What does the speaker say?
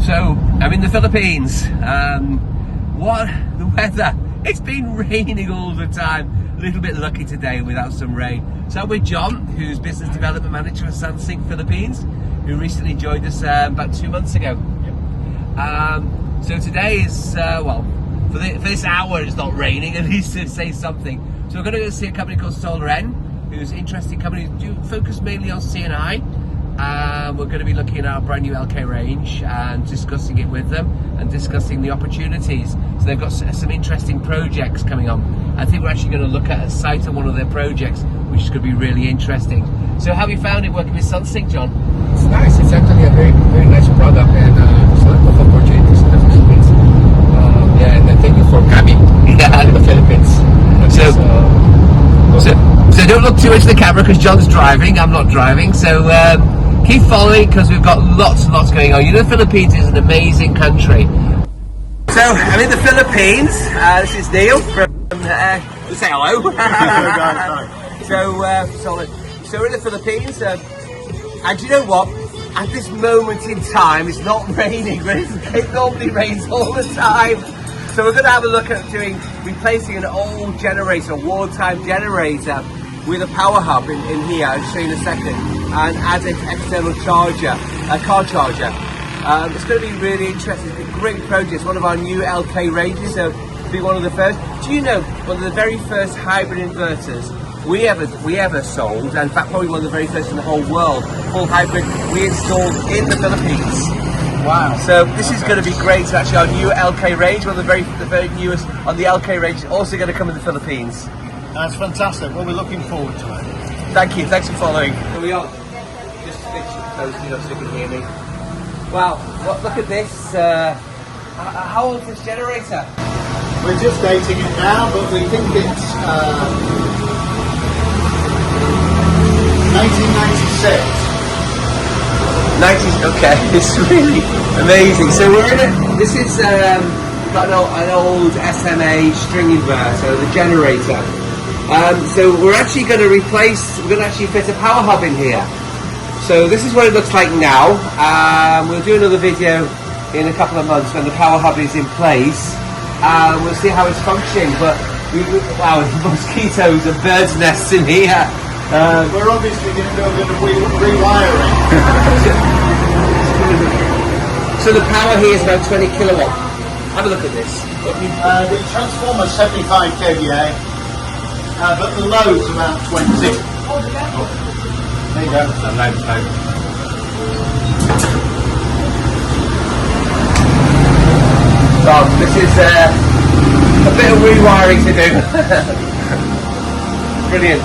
So I'm in the Philippines. What the weather? It's been raining all the time. A little bit lucky today without some rain. So I'm with John, who's Business Development Manager for Sunsynk Philippines, who recently joined us about 2 months ago. So today is, well, for this hour it's not raining, at least to say something. So we're going to go see a company called SolarN, who's an interesting company, do focus mainly on C&I. We're going to be looking at our brand new LK range and discussing it with them and discussing the opportunities. So they've got some interesting projects coming on. I think we're actually going to look at a site on one of their projects, which is going to be really interesting. So how have you found it working with Sunsynk, John? It's nice. It's actually a very, very nice product, and there's a lot of opportunities in the Philippines. Yeah, and thank you for coming to the Philippines. So don't look too much at the camera because John's driving. I'm not driving. So keep following because we've got lots and lots going on. You know, the Philippines is an amazing country. So I'm in the Philippines. This is Neil from. Say hello. So we're in the Philippines, and do you know what? At this moment in time, it's not raining, but it normally rains all the time. So we're going to have a look at replacing an old generator, a wartime generator, with a power hub in here. I'll show you in a second, and add an external charger, a car charger. It's going to be really interesting. It's a great project. It's one of our new LK ranges, so it'll be one of the first. Do you know one of the very first hybrid inverters we ever sold, and in fact probably one of the very first in the whole world, full hybrid, we installed in the Philippines. Wow. So this is going to be great. So actually our new LK range, one of the very newest on the LK range, is also going to come in the Philippines. That's fantastic. Well, we're looking forward to it. Thank you. Thanks for following. Here we are. Just fix it close, so you can hear me. Wow. Look at this. How old is this generator? We're just dating it now, but we think it's 1996. 90s, okay, it's really amazing. So we're in it. This is got an old SMA string inverter, the generator. So we're actually going to fit a power hub in here. So this is what it looks like now. We'll do another video in a couple of months when the power hub is in place. We'll see how it's functioning. But wow, mosquitoes and birds' nests in here. We're obviously going to do a bit of rewiring. So the power here is about 20 kilowatt. Have a look at this. The transformer 75 kVA, but the load's about 20. There you go. So this is a bit of rewiring to do. Brilliant.